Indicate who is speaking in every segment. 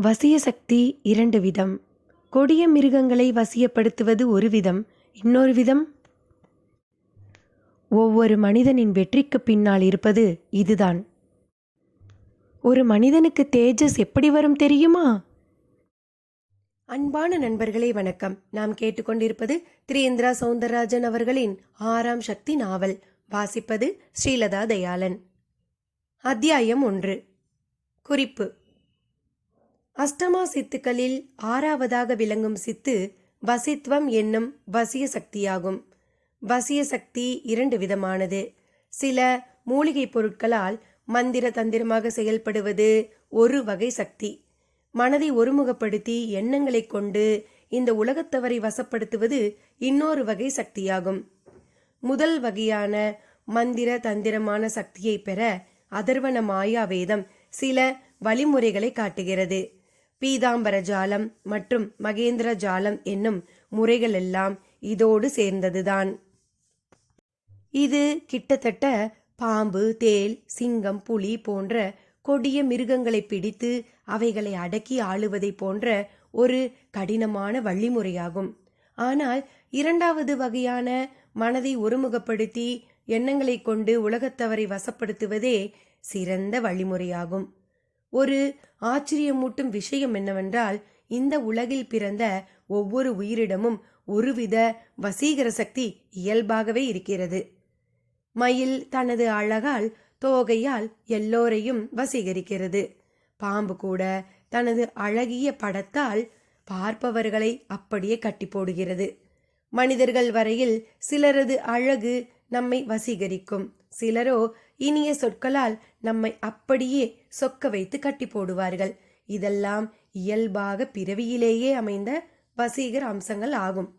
Speaker 1: வசிய சக்தி இரண்டு விதம். கொடிய மிருகங்களை வசியப்படுத்துவது ஒரு விதம். இன்னொரு விதம், ஒவ்வொரு மனிதனின் வெற்றிக்கு பின்னால் இருப்பது இதுதான். ஒரு மனிதனுக்கு தேஜஸ் எப்படி வரும் தெரியுமா? அன்பான நண்பர்களே வணக்கம். நாம் கேட்டுக்கொண்டிருப்பது திரியேந்திரா சௌந்தரராஜன் அவர்களின் 6ஆம் சக்தி நாவல். வாசிப்பது ஸ்ரீலதா தயாளன். அத்தியாயம் 1. குறிப்பு: அஷ்டமா சித்துக்களில் 6ஆவதாக விளங்கும் சித்து வசித்வம் என்னும் வசிய சக்தியாகும். வசிய சக்தி இரண்டு விதமானது. சில மூலிகை பொருட்களால் மந்திர தந்திரமாக செயல்படுவது ஒரு வகை சக்தி. மனதை ஒருமுகப்படுத்தி எண்ணங்களை கொண்டு இந்த உலகத்தவரை வசப்படுத்துவது இன்னொரு வகை சக்தியாகும். முதல் வகையான மந்திர தந்திரமான சக்தியை பெற அதர்வன மாயா வேதம் சில வழிமுறைகளை காட்டுகிறது. பீதாம்பர ஜாலம் மற்றும் மகேந்திர ஜாலம் என்னும் முறைகளெல்லாம் இதோடு சேர்ந்ததுதான். இது கிட்டத்தட்ட பாம்பு, தேள், சிங்கம், புலி போன்ற கொடிய மிருகங்களை பிடித்து அவைகளை அடக்கி ஆளுவதை போன்ற ஒரு கடினமான வழிமுறையாகும். ஆனால் இரண்டாவது வகையான மனதை ஒருமுகப்படுத்தி எண்ணங்களை கொண்டு உலகத்தவரை வசப்படுத்துவதே சிறந்த வழிமுறையாகும். ஒரு ஆச்சரியமூட்டும் விஷயம் என்னவென்றால், இந்த உலகில் பிறந்த ஒவ்வொரு உயிரிடமும் ஒருவித வசீகர சக்தி இயல்பாகவே இருக்கிறது. மயில் தனது அழகால், தோகையால் எல்லோரையும் வசீகரிக்கிறது. பாம்பு கூட தனது அழகிய படத்தால் பார்ப்பவர்களை அப்படியே கட்டி போடுகிறது. மனிதர்கள் வரையில் சிலரது அழகு நம்மை வசீகரிக்கும். சிலரோ இனிய சொற்களால் நம்மை அப்படியே சொக்க வைத்து கட்டி போடுவார்கள். இதெல்லாம் இயல்பாக பிறவியிலேயே அமைந்த வசீகர அம்சங்கள் ஆகும்.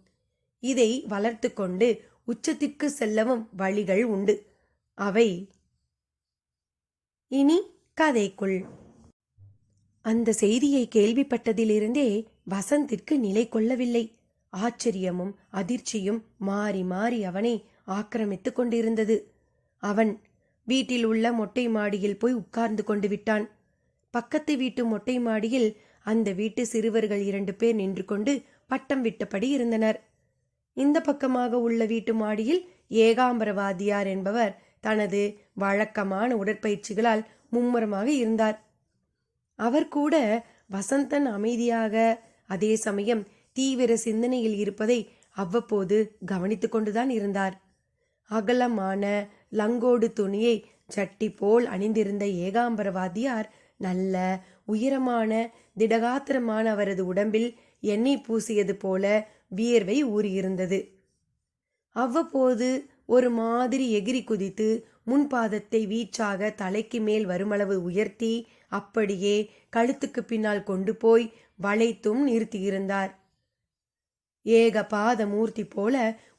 Speaker 1: இதை வளர்த்து கொண்டு உச்சத்திற்கு செல்லவும் வழிகள் உண்டு. அவை இனி கதைக்குள். அந்த செய்தியை கேள்விப்பட்டதிலிருந்தே வசந்திற்கு நிலை கொள்ளவில்லை. ஆச்சரியமும் அதிர்ச்சியும் மாறி மாறி அவனை ஆக்கிரமித்து கொண்டிருந்தது. அவன் வீட்டில் உள்ள மொட்டை மாடியில் போய் உட்கார்ந்து கொண்டு விட்டான். பக்கத்து வீட்டு மொட்டை மாடியில் அந்த வீட்டு சிறுவர்கள் 2 பேர் நின்று கொண்டு பட்டம் விட்டபடி இருந்தனர். இந்த பக்கமாக உள்ள வீட்டு மாடியில் ஏகாம்பரவாதியார் என்பவர் தனது வழக்கமான உடற்பயிற்சிகளால் மும்முரமாக இருந்தார். அவர் கூட வசந்தன் அமைதியாக, அதே சமயம் தீவிர சிந்தனையில் இருப்பதை அவ்வப்போது கவனித்து கொண்டுதான் இருந்தார். அகலமான லங்கோடு துணியை சட்டி போல் அணிந்திருந்த ஏகாம்பரவாதியார் நல்ல உயரமான திடகாத்திரமான அவரது உடம்பில் எண்ணெய் பூசியது போல வியர்வை ஊறியிருந்தது. அவ்வப்போது ஒரு மாதிரி எகிரி குதித்து முன்பாதத்தை வீச்சாக தலைக்கு மேல் வருமளவு உயர்த்தி அப்படியே கழுத்துக்கு பின்னால் கொண்டு போய் வளைத்தும் நிறுத்தியிருந்தார். ஏகபாத மூர்த்தி போல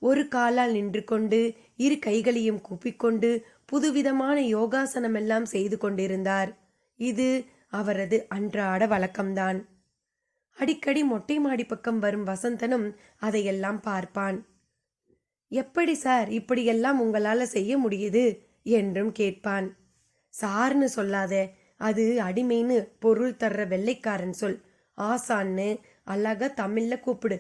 Speaker 1: ஒரு காலால் நின்று கொண்டு இரு கைகளையும் கூப்பிக்கொண்டு புதுவிதமான யோகாசனமெல்லாம் செய்து கொண்டிருந்தார். இது அவரது அன்றாட வழக்கம்தான். அடிக்கடி மொட்டை மாடி பக்கம் வரும் வசந்தனும் அதையெல்லாம் பார்ப்பான். எப்படி சார் இப்படியெல்லாம் உங்களால செய்ய முடியுது என்றும் கேட்பான். சார்னு சொல்லாதே, அது அடிமைன்னு பொருள் தர்ற வெள்ளைக்காரன் சொல். ஆசான்னு அழகா தமிழ்ல கூப்பிடு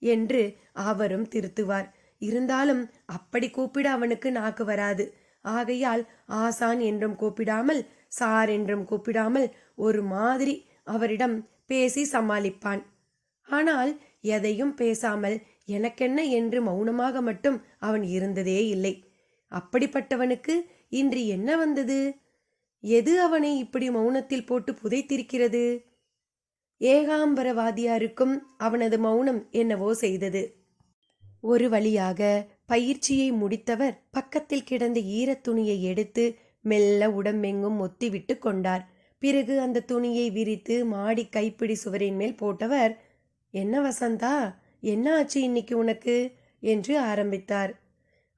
Speaker 1: என்று அவரும் திருத்துவார். இருந்தாலும் அப்படி கூப்பிட அவனுக்கு நாக்கு வராது. ஆகையால் ஆசான் என்றும் கூப்பிடாமல், சார் என்றும் கூப்பிடாமல் ஒரு மாதிரி அவரிடம் பேசி சமாளிப்பான். ஆனால் எதையும் பேசாமல் எனக்கென்ன என்று மௌனமாக மட்டும் அவன் இருந்ததே இல்லை. அப்படிப்பட்டவனுக்கு இன்று என்ன வந்தது? எது அவனை இப்படி மௌனத்தில் போட்டு புதைத்திருக்கிறது? ஏகாம்பரவாதியாருக்கும் அவனது மௌனம் என்னவோ செய்தது. ஒரு வழியாக பயிற்சியை முடித்தவர் பக்கத்தில் கிடந்த ஈரத் துணியை எடுத்து மெல்ல உடம்பெங்கும் ஒத்திவிட்டு கொண்டார். பிறகு அந்த துணியை விரித்து மாடி கைப்பிடி சுவரின் மேல் போட்டவர், என்ன வசந்தா, என்ன ஆச்சு இன்னைக்கு உனக்கு என்று ஆரம்பித்தார்.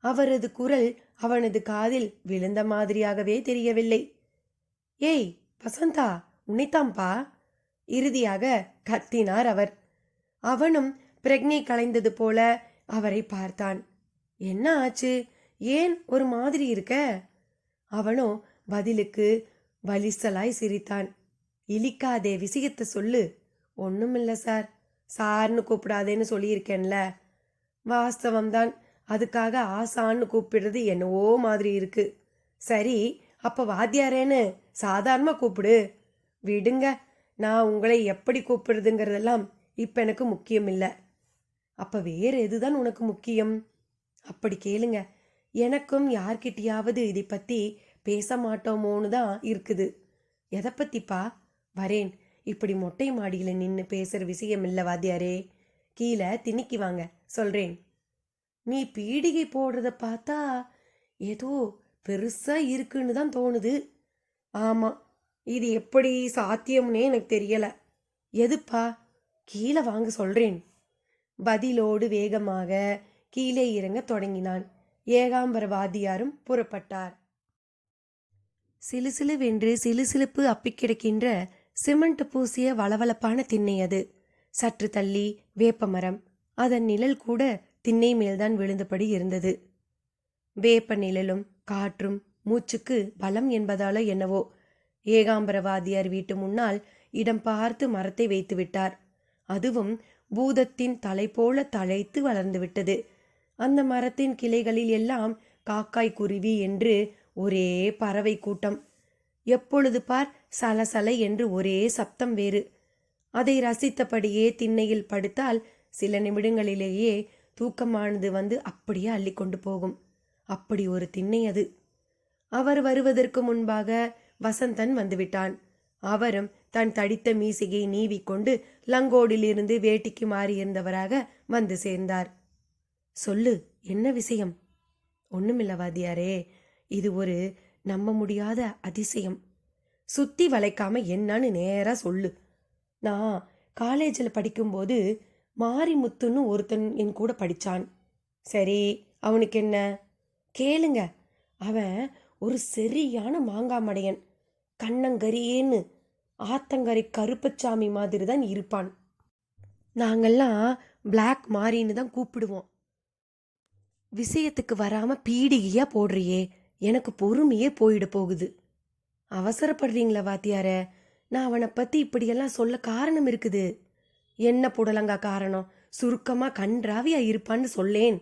Speaker 1: அவரது குரல் அவனது காதில் விழுந்த மாதிரியாகவே தெரியவில்லை. ஏய் வசந்தா, உன்னைத்தாம்பா, இறுதியாக கத்தினார் அவர். அவனும் பிரக்ஞை கலைந்தது போல அவரை பார்த்தான். என்ன ஆச்சு, ஏன் ஒரு மாதிரி இருக்க? அவனோ பதிலுக்கு வலிசலாய் சிரித்தான். இழிக்காதே, விஷயத்த சொல்லு. ஒண்ணுமில்ல சார். சார்னு கூப்பிடாதேன்னு சொல்லியிருக்கேன்ல. வாஸ்தவம்தான். அதுக்காக ஆசான்னு கூப்பிடுறது என்னவோ மாதிரி இருக்கு. சரி, அப்ப வாத்தியாரேன்னு சாதாரணமா கூப்பிடு. விடுங்க. நான் உங்களை எப்படி கூப்பிடுறதுங்கிறதெல்லாம் இப்ப எனக்கு முக்கியம் இல்ல. அப்ப வேற எதுதான் உனக்கு முக்கியம்? அப்படி கேளுங்க. எனக்கும் யார்கிட்டயாவது இதை பத்தி பேச மாட்டோமோன்னு தான் இருக்குது. எதை பத்திப்பா? வரேன். இப்படி மொட்டை மாடியில நின்னு பேசுற விஷயம் இல்ல வாத்தியாரே. கீழே திண்ணைக்கு வாங்க, சொல்றேன். நீ பீடிகை போடுறத பார்த்தா ஏதோ பெருசா இருக்குன்னு தான் தோணுது. ஆமா, இது எப்படி சாத்தியம்னே எனக்கு தெரியல. எதுப்பா? கீழே வாங்க சொல்றேன். பதிலோடு வேகமாக கீழே இறங்கத் தொடங்கினான். ஏகாம்பர வாத்தியாரும் புறப்பட்டார். சிலுசிலுவென்று சிலுசிலுப்பு அப்பிக் கிடக்கின்ற சிமெண்ட் பூசிய வளவளப்பான திண்ணை அது. சற்று தள்ளி வேப்பமரம். அதன் நிழல் கூட திண்ணை மேல்தான் விழுந்தபடி இருந்தது. வேப்ப நிழலும் காற்றும் மூச்சுக்கு பலம் என்பதாலோ என்னவோ ஏகாம்பர வாத்தியார் வீட்டு முன்னால் இடம் பார்த்து மரத்தை வைத்து விட்டார். அதுவும் பூதத்தின் தலை போல தழைத்து வளர்ந்து விட்டது. அந்த மரத்தின் கிளைகளில் எல்லாம் காக்காய் குருவி என்று ஒரே பறவை கூட்டம். எப்பொழுது பார் சலசல என்று ஒரே சப்தம் வேறு. அதை ரசித்தபடியே திண்ணையில் படுத்தால் சில நிமிடங்களிலேயே தூக்கமானது வந்து அப்படியே அள்ளிக்கொண்டு போகும். அப்படி ஒரு திண்ணை அது. அவர் வருவதற்கு முன்பாக வசந்தன் வந்துவிட்டான். அவரும் தன் தடித்த மீசையை நீவிக்கொண்டு லங்கோடிலிருந்து வேட்டிக்கு மாறியிருந்தவராக வந்து சேர்ந்தார். சொல்லு, என்ன விஷயம்? ஒண்ணுமில்ல வாத்தியாரே, இது ஒரு நம்ப முடியாத அதிசயம். சுத்தி வளைக்காம என்னன்னு நேரா சொல்லு. நான் காலேஜில் படிக்கும்போது மாரிமுத்துன்னு ஒருத்தன் என் கூட படிச்சான். சரி, அவனுக்கு என்ன? கேளுங்க. அவன் ஒரு சரியான மாங்காமடையன். கண்ணங்கரியேன்னு ஆத்தங்கரை கருப்பச்சாமி மாதிரி தான் இருப்பான். நாங்கெல்லாம் பிளாக் மாரின்னு தான் கூப்பிடுவோம். விஷயத்துக்கு வராம பீடிகையா போடுறியே, எனக்கு பொறுமையே போயிட போகுது. அவசரப்படுறீங்களா வாத்தியார? நான் அவனை பத்தி இப்படியெல்லாம் சொல்ல காரணம் இருக்குது. என்ன புடலங்கா காரணம்? சுருக்கமா கன்றாவியா இருப்பான்னு சொல்லேன்.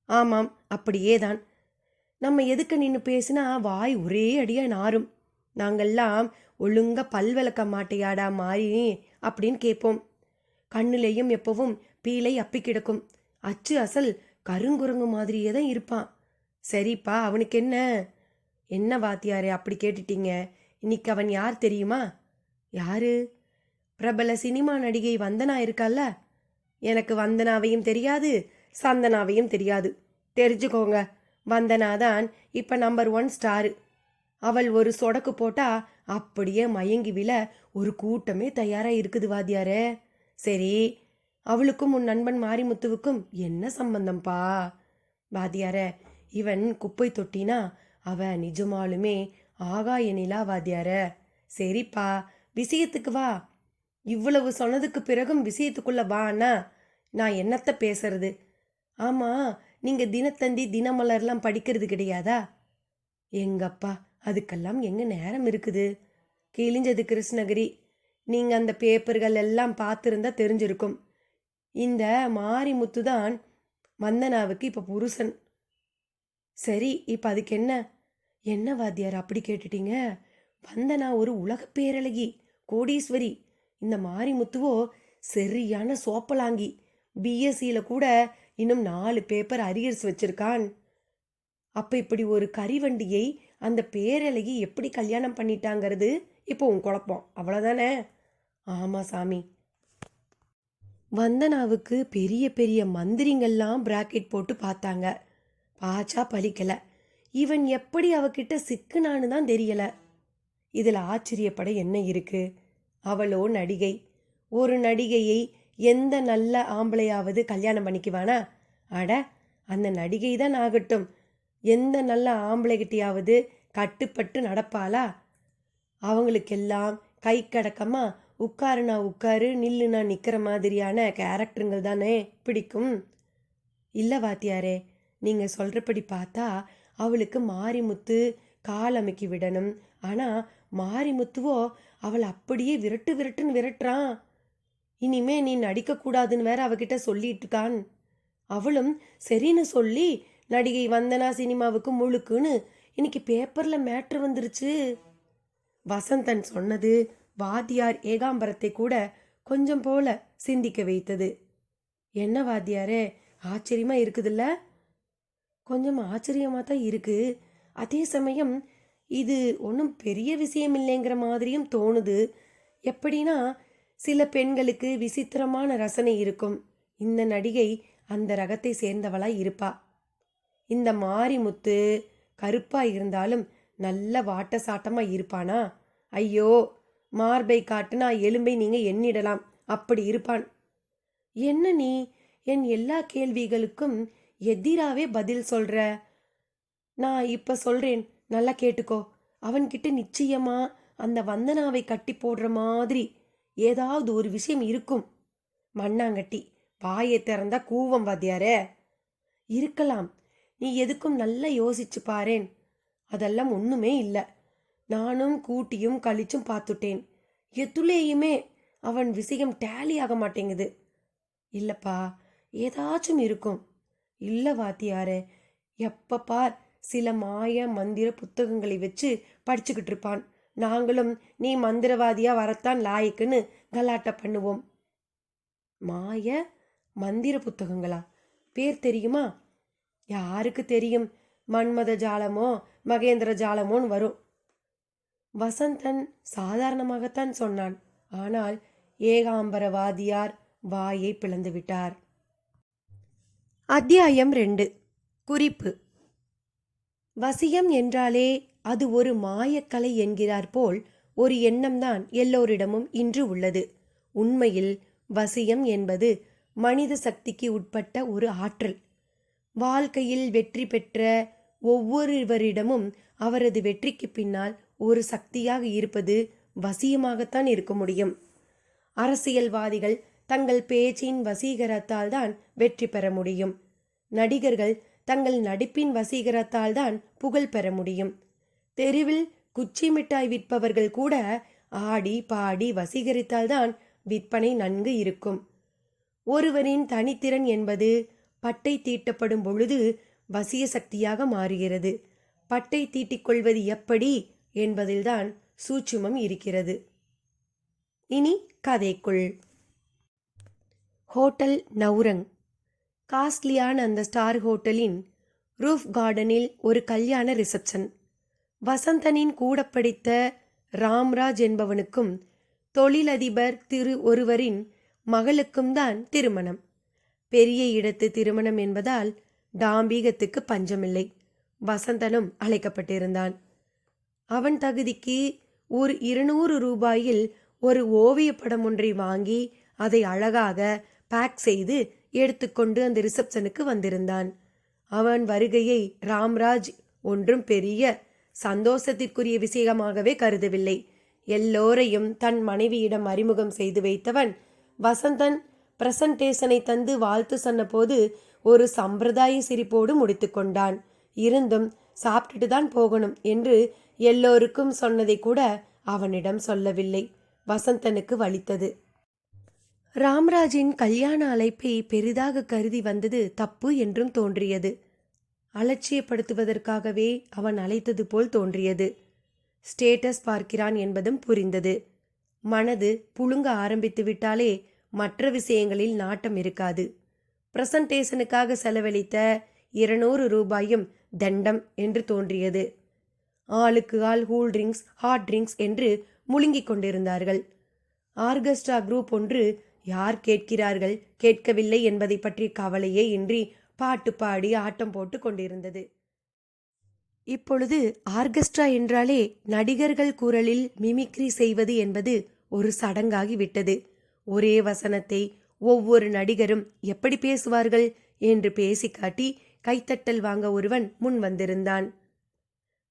Speaker 1: ஆமாம், அப்படியே தான். நம்ம எதுக்கு நின்று பேசினா வாய் ஒரே அடியா நாரும். நாங்கெல்லாம் ஒழுங்கா பல் விளக்க மாட்டையாடா மாறி அப்படின்னு கேட்போம். கண்ணுலேயும் எப்பவும் பீலை அப்பி கிடக்கும். அச்சு அசல் கருங்குரங்கு மாதிரியே தான் இருப்பான். சரிப்பா, அவனுக்கு என்ன? என்ன வாத்தியாரே அப்படி கேட்டுட்டீங்க? இன்னைக்கு அவன் யார் தெரியுமா? யாரு? பிரபல சினிமா நடிகை வந்தனா இருக்கால. எனக்கு வந்தனாவையும் தெரியாது, சந்தனாவையும் தெரியாது. தெரிஞ்சுக்கோங்க, வந்தனாதான் இப்ப நம்பர் 1 ஸ்டாரு. அவள் ஒரு சொடக்கு போட்டா அப்படியே மயங்கி விழ ஒரு கூட்டமே தயாரா இருக்குது வாத்தியாரே. சரி, அவளுக்கும் உன் நண்பன் மாரிமுத்துவுக்கும் என்ன சம்பந்தம்பா? வாத்தியார, இவன் குப்பை தொட்டினா அவ நிஜமாலுமே ஆகாய நிலா வாத்தியார. சரிப்பா, விஷயத்துக்கு வா. இவ்வளவு சொன்னதுக்கு பிறகும் விஷயத்துக்குள்ள வான்னா நான் என்னத்த பேசுறது? ஆமா, நீங்க தினத்தந்தி தினமலர்லாம் படிக்கிறது கிடையாதா? எங்கப்பா, அதுக்கெல்லாம் எங்க நேரம் இருக்குது? கிழிஞ்சது கிருஷ்ணகிரி. நீங்க அந்த பேப்பர்கள் எல்லாம் பார்த்துருந்தா தெரிஞ்சிருக்கும். இந்த மாரிமுத்து தான் வந்தனாவுக்கு இப்ப புருஷன். சரி, இப்ப அதுக்கு என்ன? என்ன வாத்தியார் அப்படி கேட்டுட்டீங்க? வந்தனா ஒரு உலக பேரழகி, கோடீஸ்வரி. இந்த மாரிமுத்துவோ சரியான சோப்பலாங்கி. பிஎஸ்சியில கூட இன்னும் 4 பேப்பர் அரியர்ஸ் வச்சிருக்கான். அப்ப இப்படி ஒரு கரிவண்டியை அந்த பேரழகி எப்படி கல்யாணம் பண்ணிட்டாங்கிறது இப்போ உன் குழப்பம், அவ்வளோதானே? ஆமா சாமி. வந்தனாவுக்கு பெரிய பெரிய மந்திரிங்கள்லாம் பிராக்கெட் போட்டு பார்த்தாங்க. பாச்சா பலிக்கல. இவன் எப்படி அவகிட்ட சிக்குனான்னு தான் தெரியல. இதில் ஆச்சரியப்பட என்ன இருக்கு? அவளோ நடிகை. ஒரு நடிகையை எந்த நல்ல ஆம்பளையாவது கல்யாணம் பண்ணிக்குவானா? அட, அந்த நடிகை தான் ஆகட்டும், எந்த நல்ல ஆம்பளைகிட்டையாவது கட்டுப்பட்டு நடப்பாளா? அவங்களுக்கெல்லாம் கை கடக்கமா உட்காருனா உட்காரு, நில்லுனா நிற்கிற மாதிரியான கேரக்டருங்கள் தானே பிடிக்கும். இல்லை வாத்தியாரே, நீங்கள் சொல்கிறபடி பார்த்தா அவளுக்கு மாரிமுத்து கால் அமைக்கி விடணும். ஆனால் மாரிமுத்துவோ அவள் அப்படியே விரட்டு விரட்டுன்னு விரட்டுறான். இனிமே நீ நடிக்கக்கூடாதுன்னு வேற அவகிட்ட சொல்லிட்டு இருக்கான். அவளும் சரின்னு சொல்லி நடிகை வந்தனா சினிமாவுக்கு முழுக்குன்னு இன்னைக்கு பேப்பர்ல மேட்ரு வந்துருச்சு. வசந்தன் சொன்னது வாத்தியார் ஏகாம்பரத்தை கூட கொஞ்சம் போல சிந்திக்க வைத்தது. என்ன வாத்தியாரே, ஆச்சரியமா இருக்குதுல்ல? கொஞ்சம் ஆச்சரியமா தான் இருக்கு. அதே சமயம் இது ஒன்றும் பெரிய விஷயம் இல்லைங்கிற மாதிரியும் தோணுது. எப்படின்னா, சில பெண்களுக்கு விசித்திரமான ரசனை இருக்கும். இந்த நடிகை அந்த ரகத்தை சேர்ந்தவளாய் இருப்பா. இந்த மாரிமுத்து கருப்பா இருந்தாலும் நல்ல வாட்ட சாட்டமா இருப்பானா? ஐயோ, மார்பை காட்டுனா எலும்பை நீங்க எண்ணிடலாம், அப்படி இருப்பான். என்ன நீ என் எல்லா கேள்விகளுக்கும் எதிராவே பதில் சொல்ற? நான் இப்ப சொல்றேன், நல்லா கேட்டுக்கோ. அவன்கிட்ட நிச்சயமா அந்த வந்தனாவை கட்டி போடுற மாதிரி ஏதாவது ஒரு விஷயம் இருக்கும். மண்ணாங்கட்டி, வாயை திறந்தா கூவம் வாத்தியாரே. இருக்கலாம். நீ எதுக்கும் நல்லா யோசிச்சு பாரேன். அதெல்லாம் ஒண்ணுமே இல்ல. நானும் கூட்டியும் கழிச்சும் பார்த்துட்டேன். எதுலேயுமே அவன் விஷயம் டேலி ஆக மாட்டேங்குது. இல்லப்பா, ஏதாச்சும் இருக்கும். இல்ல வாத்தியாரே, எப்ப பார் சில மாய மந்திர புத்தகங்களை வச்சு படிச்சுக்கிட்டு இருப்பான். நாங்களும் நீ மந்திரவாதியா வரத்தான் லாயக்குன்னு கலாட்டா பண்ணுவோம். மாய மந்திர புத்தகங்களா? பேர் தெரியுமா? யாருக்கு தெரியும்? மன்மத ஜாலமோ மகேந்திர ஜாலமோன்னு வரும். வசந்தன் சாதாரணமாகத்தான் சொன்னான். ஆனால் ஏகாம்பரவாதியார் வாயை பிளந்து விட்டார். அத்தியாயம் 2. குறிப்பு. வசியம் என்றாலே அது ஒரு மாயக்கலை என்கிறார் போல் ஒரு எண்ணம்தான் எல்லோரிடமும் இன்று உள்ளது. உண்மையில் வசியம் என்பது மனித சக்திக்கு உட்பட்ட ஒரு ஆற்றல். வாழ்க்கையில் வெற்றி பெற்ற ஒவ்வொருவரிடமும் அவரது வெற்றிக்கு பின்னால் ஒரு சக்தியாக இருப்பது வசியமாகத்தான் இருக்க முடியும். அரசியல்வாதிகள் தங்கள் பேச்சின் வசீகரத்தால் தான் வெற்றி பெற முடியும். நடிகர்கள் தங்கள் நடிப்பின் வசீகரத்தால் தான் புகழ் பெற முடியும். தெருவில் குச்சி மிட்டாய் விற்பவர்கள் கூட ஆடி பாடி வசீகரித்தால்தான் விற்பனை நன்கு இருக்கும். ஒருவரின் தனித்திறன் என்பது பட்டை தீட்டப்படும் பொழுது வசிய சக்தியாக மாறுகிறது. பட்டை தீட்டிக்கொள்வது எப்படி என்பதில்தான் சூட்சுமம் இருக்கிறது. இனி கதைக்குள். ஹோட்டல் நௌரங். காஸ்ட்லியான அந்த ஸ்டார் ஹோட்டலின் ரூஃப் கார்டனில் ஒரு கல்யாண ரிசப்ஷன். வசந்தனின் கூட படித்த ராம்ராஜ் என்பவனுக்கும் தொழிலதிபர் திரு ஒருவரின் மகளுக்கும் தான் திருமணம். பெரிய இடத்து திருமணம் என்பதால் டாம்பீகத்துக்கு பஞ்சமில்லை. வசந்தனும் அழைக்கப்பட்டிருந்தான். அவன் தகுதிக்கு ஒரு 200 ரூபாயில் ஒரு ஓவிய படம் ஒன்றை வாங்கி அதை அழகாக பேக் செய்து எடுத்துக்கொண்டு அந்த ரிசப்ஷனுக்கு வந்திருந்தான். அவன் வருகையை ராம்ராஜ் ஒன்றும் பெரிய சந்தோஷத்திற்குரிய விஷயமாகவே கருதவில்லை. எல்லோரையும் தன் மனைவியிடம் அறிமுகம் செய்து வைத்தவன் வசந்தன் பிரசன்டேஷனை தந்து வாழ்த்து சொன்னபோது ஒரு சம்பிரதாய சிரிப்போடு முடித்து கொண்டான். இருந்தும் சாப்பிட்டுட்டு தான் போகணும் என்று எல்லோருக்கும் சொன்னதை கூட அவனிடம் சொல்லவில்லை. வசந்தனுக்கு வலித்தது. ராம்ராஜின் கல்யாண அழைப்பை பெரிதாக கருதி வந்தது தப்பு என்றும் தோன்றியது. அலட்சியப்படுத்துவதற்காகவே அவன் அழைத்தது போல் தோன்றியது. ஸ்டேட்டஸ் பார்க்கிறான் என்பதும் புரிந்தது. மனது புழுங்க ஆரம்பித்து விட்டாலே மற்ற விஷயங்களில் நாட்டம் இருக்காது. பிரசன்டேஷனுக்காக செலவழித்த 200 ரூபாயும் தண்டம் என்று தோன்றியது. ஆளுக்கு ஆள் கூல் ட்ரிங்க்ஸ், ஹாட் ட்ரிங்க்ஸ் என்று முழுங்கிக் கொண்டிருந்தார்கள். ஆர்கெஸ்ட்ரா குரூப் ஒன்று யார் கேட்கிறார்கள் கேட்கவில்லை என்பதை பற்றி கவலையே இன்றி பாட்டு பாடி ஆட்டம் போட்டு கொண்டிருந்தது. இப்பொழுது ஆர்கெஸ்ட்ரா என்றாலே நடிகர்கள் குரலில் மிமிக்ரி செய்வது என்பது ஒரு சடங்காகி விட்டது. ஒரே வசனத்தை ஒவ்வொரு நடிகரும் எப்படி பேசுவார்கள் என்று பேசி காட்டி கைத்தட்டல் வாங்க ஒருவன் முன் வந்திருந்தான்.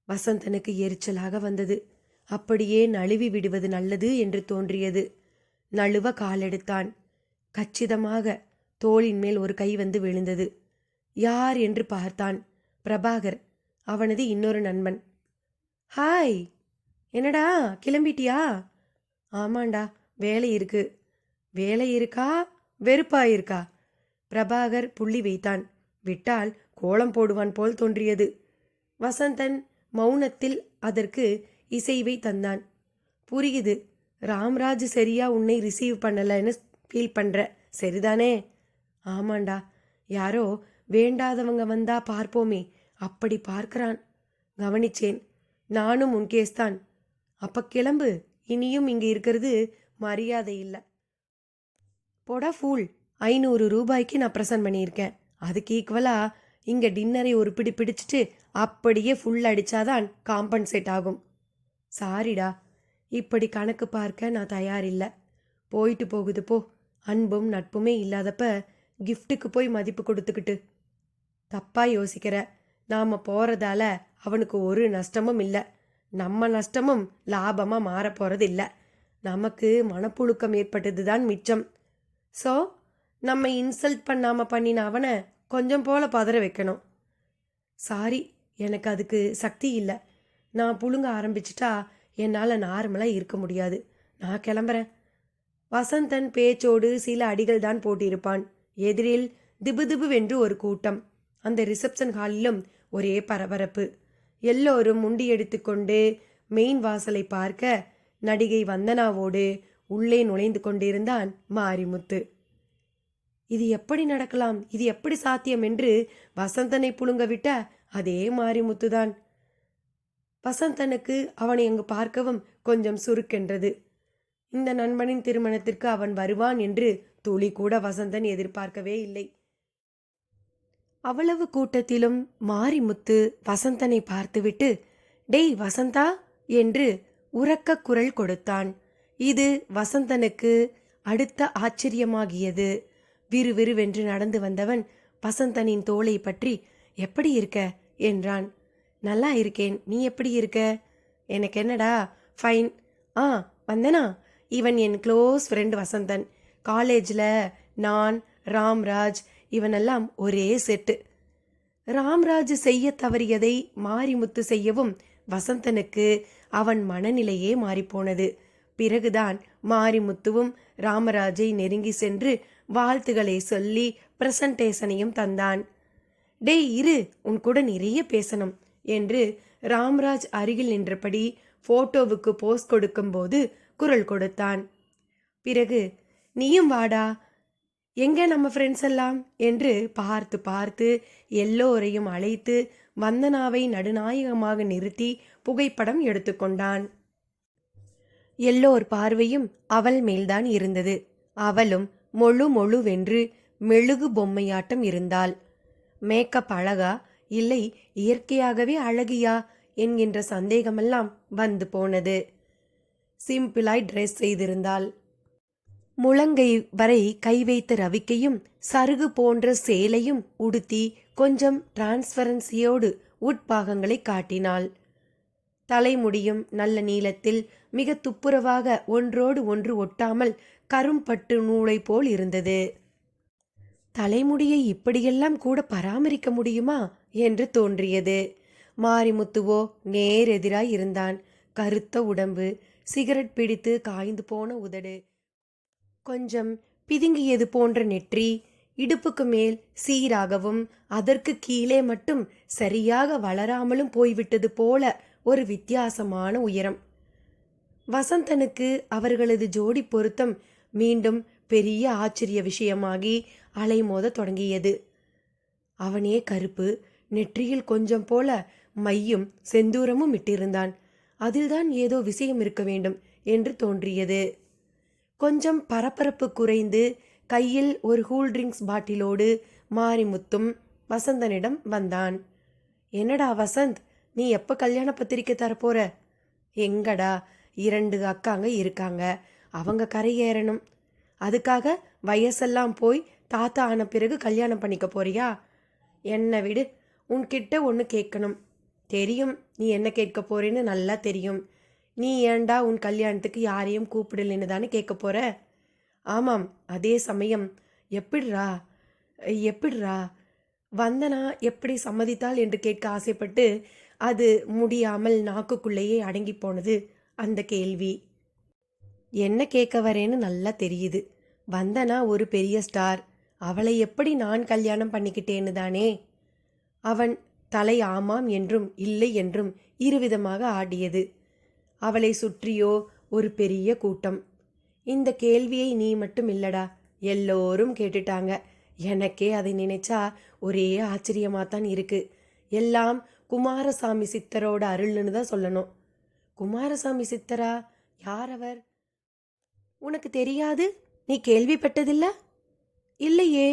Speaker 1: வசந்தனுக்கு எரிச்சலாக வந்தது. அப்படியே நழுவி விடுவது நல்லது என்று தோன்றியது. நழுவ காலெடுத்தான். கச்சிதமாக தோளின் மேல் ஒரு கை வந்து விழுந்தது. யார் என்று பார்த்தான். பிரபாகர், அவனது இன்னொரு நண்பன். ஹாய், என்னடா கிளம்பிட்டியா? ஆமாண்டா, வேலை இருக்கு. வேலை இருக்கா? வெறுப்பா இருக்கா? பிரபாகர் புள்ளி வைத்தான். விட்டால் கோலம் போடுவான் போல் தோன்றியது. வசந்தன் மௌனத்தில் அதற்கு இசைவை தந்தான். புரியுது. ராம்ராஜ் சரியா உன்னை ரிசீவ் பண்ணலன்னு ஃபீல் பண்ற. சரிதானே? ஆமாண்டா. யாரோ வேண்டாதவங்க வந்தா பார்ப்போமே, அப்படி பார்க்கறான். கவனிச்சேன். நானும் உன் கேஸ்தான். அப்ப கிளம்பு. இனியும் இங்க இருக்கிறது மரியாதை இல்ல. போடா ஃபூல். 500 ரூபாய்க்கு நான் ப்ரெசன்ட் பண்ணியிருக்கேன். அதுக்கு ஈக்குவலா இங்க டின்னரை ஒரு பிடி பிடிச்சிட்டு அப்படியே ஃபுல் அடிச்சாதான் காம்பன்சேட் ஆகும். சாரிடா, இப்படி கணக்கு பார்க்க நான் தயாரில்ல. போயிட்டு போகுது போ. அன்பும் நட்புமே இல்லாதப்ப கிஃப்ட்டுக்கு போய் மதிப்பு கொடுத்துக்கிட்டு. தப்பா யோசிக்கிற. நாம போறதால அவனுக்கு ஒரு நஷ்டமும் இல்ல. நம்ம நஷ்டமும் லாபமா மாறப் போறது இல்ல. நமக்கு மனப்புழுக்கம் ஏற்பட்டதுதான் மிச்சம். ஸோ நம்ம இன்சல்ட் பண்ணாம பண்ணின அவனை கொஞ்சம் போல பதற வைக்கணும். சாரி, எனக்கு அதுக்கு சக்தி இல்லை. நான் புழுங்க ஆரம்பிச்சிட்டா என்னால் நார்மலாக இருக்க முடியாது. நான் கிளம்புறேன். வசந்தன் பேச்சோடு சில அடிகள் தான் போட்டிருப்பான். எதிரில் திபுதிபுவென்று ஒரு கூட்டம். அந்த ரிசப்ஷன் ஹாலிலும் ஒரே பரபரப்பு. எல்லோரும் முண்டியடித்து கொண்டு மெயின் வாசலை பார்க்க நடிகை வந்தனாவோடு உள்ளே நுழைந்து கொண்டிருந்தான் மாரிமுத்து. இது எப்படி நடக்கலாம், இது எப்படி சாத்தியம் என்று வசந்தனை புழுங்கவிட்ட அதே மாரிமுத்துதான். வசந்தனுக்கு அவனை அங்கு பார்க்கவும் கொஞ்சம் சுருக்கென்றது. இந்த நண்பனின் திருமணத்திற்கு அவன் வருவான் என்று துளி கூட வசந்தன் எதிர்பார்க்கவே இல்லை. அவ்வளவு கூட்டத்திலும் மாரிமுத்து வசந்தனை பார்த்துவிட்டு, டேய் வசந்தா என்று உரக்க குரல் கொடுத்தான். இது வசந்தனுக்கு அடுத்த ஆச்சரியமாகியது. விறுவிறுவென்று நடந்து வந்தவன் வசந்தனின் தோளை பற்றி, எப்படி இருக்க என்றான். நல்லா இருக்கேன், நீ எப்படி இருக்க? எனக்கு என்னடா ஃபைன். ஆ வந்தனா, இவன் என் க்ளோஸ் ஃப்ரெண்ட் வசந்தன். காலேஜில் நான், ராம்ராஜ் இவனெல்லாம் ஒரே செட்டு. ராம்ராஜ் செய்ய தவறியதை மாரிமுத்து செய்யவும் வசந்தனுக்கு அவன் மனநிலையே மாறிப்போனது. பிறகுதான் மாரிமுத்துவும் ராமராஜை நெருங்கி சென்று வாழ்த்துக்களை சொல்லி பிரசன்டேஷனையும் தந்தான். டேய் இரு, உன் கூட நிறைய பேசணும் என்று ராம்ராஜ் அருகில் நின்றபடி போட்டோவுக்கு போஸ் கொடுக்கும்போது குரல் கொடுத்தான். பிறகு நீயும் வாடா, எங்க நம்ம ஃப்ரெண்ட்ஸ் எல்லாம் என்று பார்த்து பார்த்து எல்லோரையும் அழைத்து வந்தனாவை நடுநாயகமாக நிறுத்தி புகைப்படம் எடுத்துக்கொண்டான். எல்லோர் பார்வையும் அவள் மேல்தான் இருந்தது. அவளும் மொழுவென்று மெழுகு பொம்மையாட்டம் இருந்தாள். மேக்கப் அழகா இல்லை இயற்கையாகவே அழகியா என்கின்ற சந்தேகமெல்லாம் வந்து போனது. சிம்பிளாய் ட்ரெஸ் செய்திருந்தாள். முழங்கை வரை கை வைத்த ரவிக்கையும் சருகு போன்ற சேலையும் உடுத்தி கொஞ்சம் டிரான்ஸ்பரன்சியோடு உட்பாகங்களை காட்டினாள். தலைமுடியும் நல்ல நீளத்தில் மிக துப்புரவாக ஒன்றோடு ஒன்று ஒட்டாமல் கரும்பட்டு நூலை போல் இருந்தது. தலைமுடியை இப்படியெல்லாம் கூட பராமரிக்க முடியுமா என்று தோன்றியது. மாரிமுத்துவோ நேரெதிராய் இருந்தான். கருத்த உடம்பு, சிகரெட் பிடித்து காய்ந்து போன உதடு, கொஞ்சம் பிதுங்கியது போன்ற நெற்றி, இடுப்புக்கு மேல் சீராகவும் அதற்கு கீழே மட்டும் சரியாக வளராமலும் போய்விட்டது போல ஒரு வித்தியாசமான உயரம். வசந்தனுக்கு அவர்களது ஜோடி பொருத்தம் மீண்டும் பெரிய ஆச்சரிய விஷயமாகி அலைமோத தொடங்கியது. அவனே கருப்பு, நெற்றியில் கொஞ்சம் போல மையும் செந்தூரமும் இட்டிருந்தான். அதில்தான் ஏதோ விஷயம் இருக்க வேண்டும் என்று தோன்றியது. கொஞ்சம் பரபரப்பு குறைந்து கையில் ஒரு கூல்ட்ரிங்க்ஸ் பாட்டிலோடு மாரிமுத்தும் வசந்தனிடம் வந்தான். என்னடா வசந்த், நீ எப்போ கல்யாண பத்திரிக்கை தரப்போற? எங்கடா, 2 அக்காங்க இருக்காங்க, அவங்க கரையேறணும். அதுக்காக வயசெல்லாம் போய் தாத்தா ஆன பிறகு கல்யாணம் பண்ணிக்க போறியா? என்ன விடு, உன்கிட்ட ஒன்று கேட்கணும். தெரியும் நீ என்ன கேட்க போறேன்னு நல்லா தெரியும். நீ ஏண்டா உன் கல்யாணத்துக்கு யாரையும் கூப்பிடலன்னு தானே கேட்க போற? ஆமாம், அதே சமயம் எப்படிரா வந்தனா எப்படி சம்மதித்தாள் என்று கேட்க ஆசைப்பட்டு அது முடியாமல் நாக்குக்குள்ளேயே அடங்கி போனது அந்த கேள்வி. என்ன கேட்க வரேன்னு நல்லா தெரியுது. வந்தனா ஒரு பெரிய ஸ்டார். அவளை எப்படி நான் கல்யாணம் பண்ணிக்கிட்டேன்னு தானே? அவன் தலை ஆமாம் என்றும் இல்லை என்றும் இருவிதமாக ஆடியது. அவளை சுற்றியோ ஒரு பெரிய கூட்டம். இந்த கேள்வியை நீ மட்டும் இல்லடா, எல்லோரும் கேட்டுட்டாங்க. எனக்கே அதை நினைச்சா ஒரே ஆச்சரியமாத்தான் இருக்கு. எல்லாம் குமாரசாமி சித்தரோட அருள்னு தான் சொல்லணும். குமாரசாமி சித்தரா? யார் அவர்? உனக்கு தெரியாது? நீ கேள்விப்பட்டதில்ல? இல்லையே.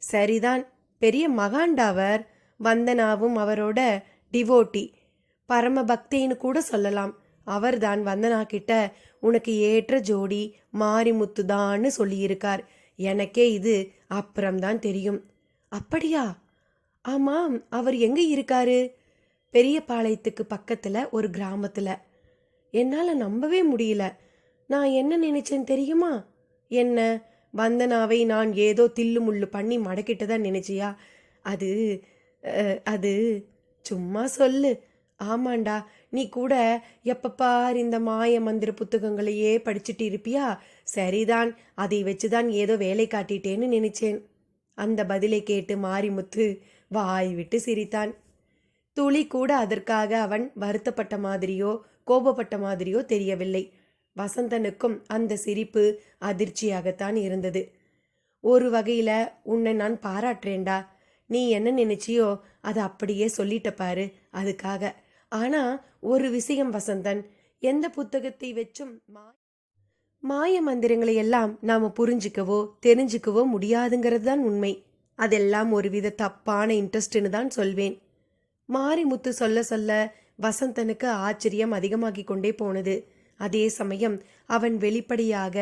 Speaker 1: சரிதான், பெரிய மகாண்டாவர். வந்தனாவும் அவரோட டிவோட்டி, பரம பக்தின்னு கூட சொல்லலாம். அவர்தான் வந்தனா கிட்ட உனக்கு ஏற்ற ஜோடி மாரிமுத்துதான்னு சொல்லியிருக்கார். எனக்கே இது அப்புறம்தான் தெரியும். அப்படியா? ஆமாம், அவர் எங்க இருக்காரு? பெரியபாளையத்துக்கு பக்கத்துல ஒரு கிராமத்துல. என்னால நம்பவே முடியல. நான் என்ன நினைச்சேன் தெரியுமா? என்ன, வந்தனாவை நான் ஏதோ தில்லு முள்ளு பண்ணி மடக்கிட்டதா நினைச்சியா? அது அது சும்மா சொல்லு. ஆமாண்டா, நீ கூட எப்ப பார் இந்த மாய மந்திர புத்தகங்களையே படிச்சுட்டு இருப்பியா? சரிதான், அதை வச்சுதான் ஏதோ வேலை காட்டிட்டேன்னு நினைச்சேன். அந்த பதிலை கேட்டு மாரிமுத்து வாய் விட்டு சிரித்தான். துளி கூட அதற்காக அவன் வருத்தப்பட்ட மாதிரியோ கோபப்பட்ட மாதிரியோ தெரியவில்லை. வசந்தனுக்கும் அந்த சிரிப்பு அதிர்ச்சியாகத்தான் இருந்தது. ஒரு வகையில உன்னை நான் பாராட்டுறேன்டா. நீ என்ன நினைச்சியோ அதை அப்படியே சொல்லிட்ட பாரு, அதுக்காக. ஆனா ஒரு விஷயம் வசந்தன், எந்த புத்தகத்தை வச்சும் மாய மந்திரங்களை எல்லாம் நாம புரிஞ்சுக்கவோ தெரிஞ்சுக்கவோ முடியாதுங்கிறது தான் உண்மை. அதெல்லாம் ஒருவித தப்பான இன்ட்ரெஸ்ட்னு தான் சொல்வேன். மாரிமுத்து சொல்ல சொல்ல வசந்தனுக்கு ஆச்சரியம் அதிகமாகிக் கொண்டே போனது. அதே சமயம் அவன் வெளிப்படையாக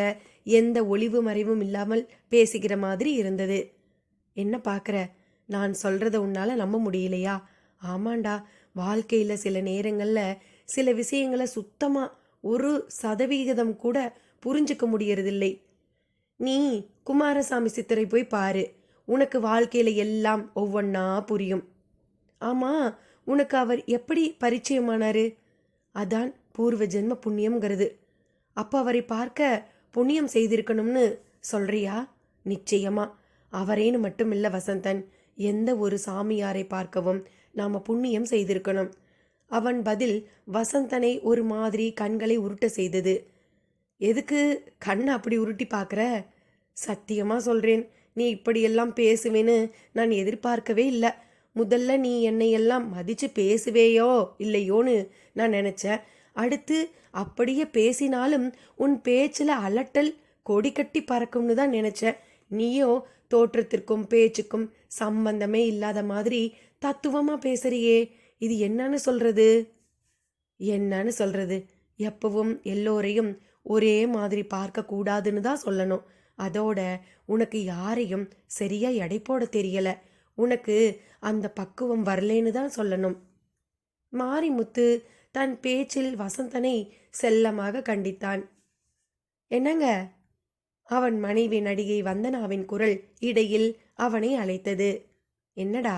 Speaker 1: எந்த ஒளிவு மறைவும் இல்லாமல் பேசுகிற மாதிரி இருந்தது. என்ன பார்க்குற? நான் சொல்றத உன்னால நம்ப முடியலையா? ஆமாண்டா, வாழ்க்கையில சில நேரங்கள்ல சில விஷயங்களை சுத்தமா 1% கூட புரிஞ்சுக்க முடியறதில்லை. நீ குமாரசாமி சித்தரை போய் பாரு, உனக்கு வாழ்க்கையில எல்லாம் ஒவ்வொன்னா புரியும். ஆமா, உனக்கு அவர் எப்படி பரிச்சயமானாரு? அதான் பூர்வ ஜென்ம புண்ணியம்ங்கிறது. அப்ப அவரை பார்க்க புண்ணியம் செய்திருக்கணும்னு சொல்றியா? நிச்சயமா. அவரேன்னு மட்டும் இல்ல வசந்தன், எந்த ஒரு சாமியாரை பார்க்கவும் நாம புண்ணியம் செய்திருக்கணும். அவன் பதில் வசந்தனை ஒரு மாதிரி கண்களை உருட்ட செய்தது. எதுக்கு கண்ணை அப்படி உருட்டி பார்க்குற? சத்தியமா சொல்றேன், நீ இப்படியெல்லாம் பேசுவேன்னு நான் எதிர்பார்க்கவே இல்லை. முதல்ல நீ என்னையெல்லாம் மதிச்சு பேசுவேயோ இல்லையோன்னு நான் நினைச்சேன். அடுத்து அப்படியே பேசினாலும் உன் பேச்சில் அலட்டல் கொடி கட்டி பறக்கும்னு தான் நினைச்சேன். நீயோ தோற்றத்திற்கும் பேச்சுக்கும் சம்பந்தமே இல்லாத மாதிரி தத்துவமா பேசுறியே. இது என்னன்னு சொல்றது? என்னன்னு சொல்றது? எப்பவும் எல்லோரையும் ஒரே மாதிரி பார்க்க கூடாதுன்னு தான் சொல்லணும். அதோட உனக்கு யாரையும் சரியா எடை போட தெரியல. உனக்கு அந்த பக்குவம் வரலேன்னு தான் சொல்லணும். மாரிமுத்து தன் பேச்சில் வசந்தனை செல்லமாக கண்டித்தான். என்னங்க? அவன் மனைவி நடிகை வந்தனாவின் குரல் இடையில் அவனை அழைத்தது. என்னடா?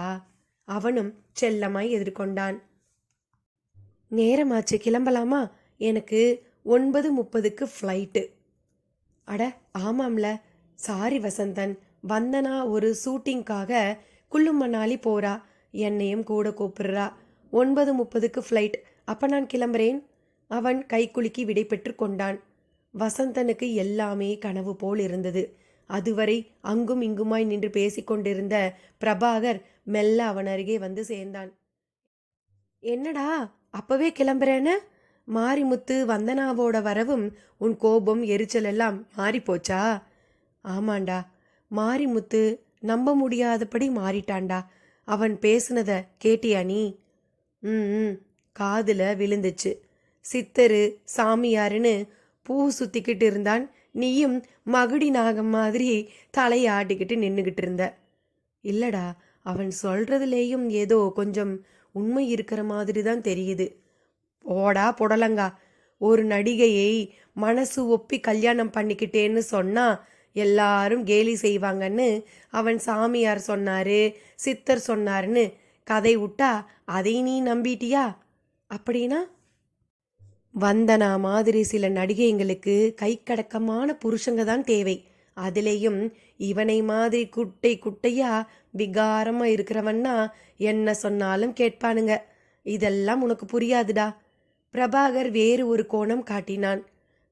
Speaker 1: அவனும் செல்லமாய் எதிர்கொண்டான். நேரமாச்சு, கிளம்பலாமா? எனக்கு 9:30க்கு ஃப்ளைட்டு. அட ஆமாம்ல, சாரி வசந்தன். வந்தனா ஒரு ஷூட்டிங்காக குல்லு மணாலி போறா. என்னையும் கூட கூப்பிடுறா. 9:30க்கு ஃப்ளைட். அப்ப நான் கிளம்புறேன். அவன் கைக்குலுக்கி விடை பெற்று கொண்டான். வசந்தனுக்கு எல்லாமே கனவு போல் இருந்தது. அதுவரை அங்கும் இங்குமாய் நின்று பேசிக்கொண்டிருந்த பிரபாகர் மெல்ல அவன் அருகே வந்து சேர்ந்தான். என்னடா அப்பவே கிளம்புறேன்னு? மாரிமுத்து வந்தனாவோட வரவும் உன் கோபம் எரிச்சல் எல்லாம் மாறி போச்சா? ஆமாண்டா, மாரிமுத்து நம்ப முடியாதபடி மாறிட்டான்டா. அவன் பேசுனத கேட்டியா நீ? ம், காதுல விழுந்துச்சு. சித்தரு சாமியாருன்னு பூ சுத்திக்கிட்டு இருந்தான். நீயும் மகுடி நாகம் மாதிரி தலையாட்டிக்கிட்டு நின்னுகிட்டு இருந்த. இல்லடா, அவன் சொல்றதுலேயும் ஏதோ கொஞ்சம் உண்மை இருக்கிற மாதிரி தான் தெரியுது. போடா புடலங்கா. ஒரு நடிகையை மனசு ஒப்பி கல்யாணம் பண்ணிக்கிட்டேன்னு சொன்னா எல்லாரும் கேலி செய்வாங்கன்னு அவன் சாமியார் சொன்னாரு, சித்தர் சொன்னாருன்னு கதை விட்டா அதை நீ நம்பிட்டியா? அப்படின்னா வந்தனா மாதிரி சில நடிகைங்களுக்கு கைக்கடக்கமான புருஷங்க தான் தேவை. அதுலேயும் இவனை மாதிரி குட்டை குட்டையா விகாரமா இருக்கிறவன்னா என்ன சொன்னாலும் கேட்பானுங்க. இதெல்லாம் உனக்கு புரியாதுடா. பிரபாகர் வேறு ஒரு கோணம் காட்டினான்.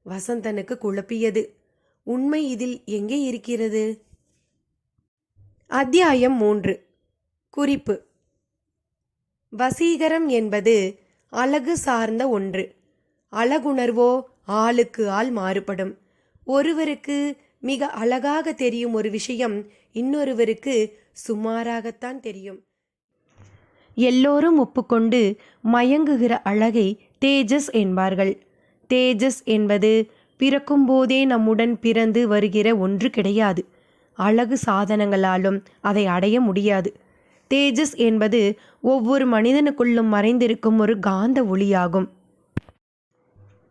Speaker 1: வசந்தனுக்கு குழப்பியது. உண்மை இதில் எங்கே இருக்கிறது? அத்தியாயம் 3. குறிப்பு: வசீகரம் என்பது அழகு சார்ந்த ஒன்று. அழகுணர்வோ ஆளுக்கு ஆள் மாறுபடும். ஒருவருக்கு மிக அழகாக தெரியும் ஒரு விஷயம் இன்னொருவருக்கு சுமாராகத்தான் தெரியும். எல்லோரும் ஒப்புக்கொண்டு மயங்குகிற அழகை தேஜஸ் என்பார்கள். தேஜஸ் என்பது பிறக்கும்போதே நம்முடன் பிறந்து வருகிற ஒன்று கிடையாது. அழகு சாதனங்களாலும் அதை அடைய முடியாது. தேஜஸ் என்பது ஒவ்வொரு மனிதனுக்குள்ளும் மறைந்திருக்கும் ஒரு காந்த ஒளியாகும்.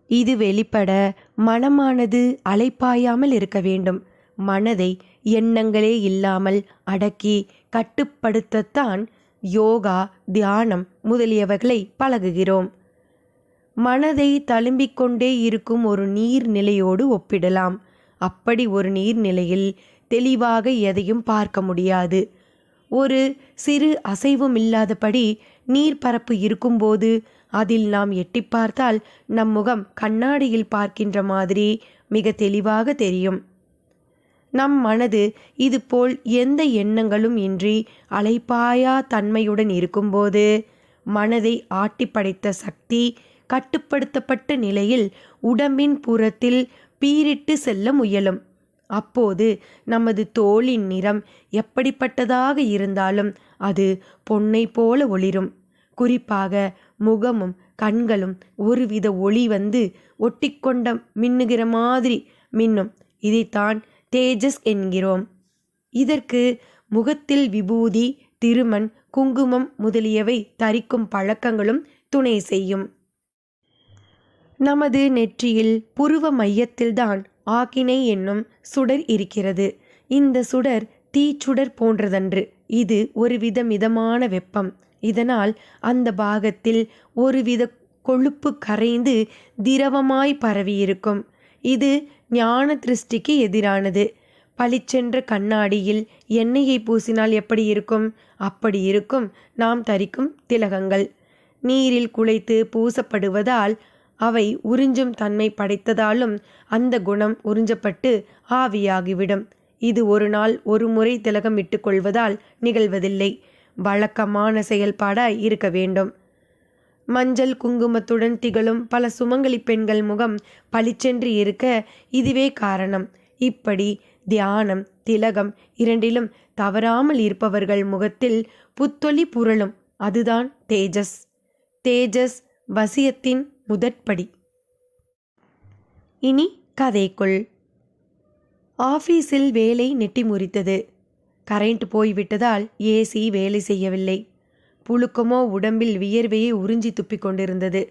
Speaker 1: இது வெளிப்பட மனமானது அலைப்பாயாமல் இருக்க வேண்டும். மனதை எண்ணங்களே இல்லாமல் அடக்கி கட்டுப்படுத்தத்தான் யோகா, தியானம் முதலியவைகளை பழகுகிறோம். மனதை தழும்பிக் கொண்டே இருக்கும் ஒரு நீர்நிலையோடு ஒப்பிடலாம். அப்படி ஒரு நீர்நிலையில் தெளிவாக எதையும் பார்க்க முடியாது. ஒரு சிறு அசைவும் இல்லாதபடி நீர்ப்பரப்பு இருக்கும்போது அதில் நாம் எட்டி பார்த்தால் நம் முகம் கண்ணாடியில் பார்க்கின்ற மாதிரி மிக தெளிவாக தெரியும். நம் மனது இதுபோல் எந்த எண்ணங்களும் இன்றி அலைப்பாயா தன்மையுடன் இருக்கும்போது மனதை ஆட்டி படைத்த சக்தி கட்டுப்படுத்தப்பட்ட நிலையில் உடம்பின் புறத்தில் பீரிட்டு செல்ல முயலும். அப்போது நமது தோலின் நிறம் எப்படிப்பட்டதாக இருந்தாலும் அது பொன்னை போல ஒளிரும். குறிப்பாக முகமும் கண்களும் ஒருவித ஒளி வந்து ஒட்டிக்கொண்ட மின்னுகிற மாதிரி மின்னும். இதைத்தான் தேஜஸ் என்கிறோம். இதற்கு முகத்தில் விபூதி, திருமண், குங்குமம் முதலியவை தரிக்கும் பழக்கங்களும் துணை செய்யும். நமது நெற்றியில் புருவ மையத்தில்தான் ஆக்கினை என்னும் சுடர் இருக்கிறது. இந்த சுடர் தீச்சுடர் போன்றதன்று. இது ஒருவித மிதமான வெப்பம். இதனால் அந்த பாகத்தில் ஒருவித கொழுப்பு கரைந்து திரவமாய் பரவியிருக்கும். இது ஞான திருஷ்டிக்கு எதிரானது. பளிச்சென்ற கண்ணாடியில் எண்ணெயை பூசினால் எப்படி இருக்கும்? அப்படி இருக்கும் நாம் தரிக்கும் திலகங்கள். நீரில் குழைத்து பூசப்படுவதால் அவை உறிஞ்சும் தன்மை படைத்ததாலும் அந்த குணம் உறிஞ்சப்பட்டு ஆவியாகிவிடும். இது ஒரு நாள் ஒரு முறை திலகம் இட்டுக்கொள்வதால் நிகழ்வதில்லை. வழக்கமான செயல்பாடாய் இருக்க வேண்டும். மஞ்சள் குங்குமத்துடன் திகழும் பல சுமங்கலி பெண்கள் முகம் பளிச்சென்று இருக்க இதுவே காரணம். இப்படி தியானம், திலகம் இரண்டிலும் தவறாமல் இருப்பவர்கள் முகத்தில் புத்தொளி புரளும். அதுதான் தேஜஸ். தேஜஸ் வசியத்தின் முதற்படி. இனி கதைக்குள். ஆபீஸில் வேலை நெட்டி முறித்தது. கரண்ட் போய்விட்டதால் ஏசி வேலை செய்யவில்லை. புழுக்கமோ உடம்பில் வியர்வையை உறிஞ்சி துப்பிக் கொண்டிருந்தது.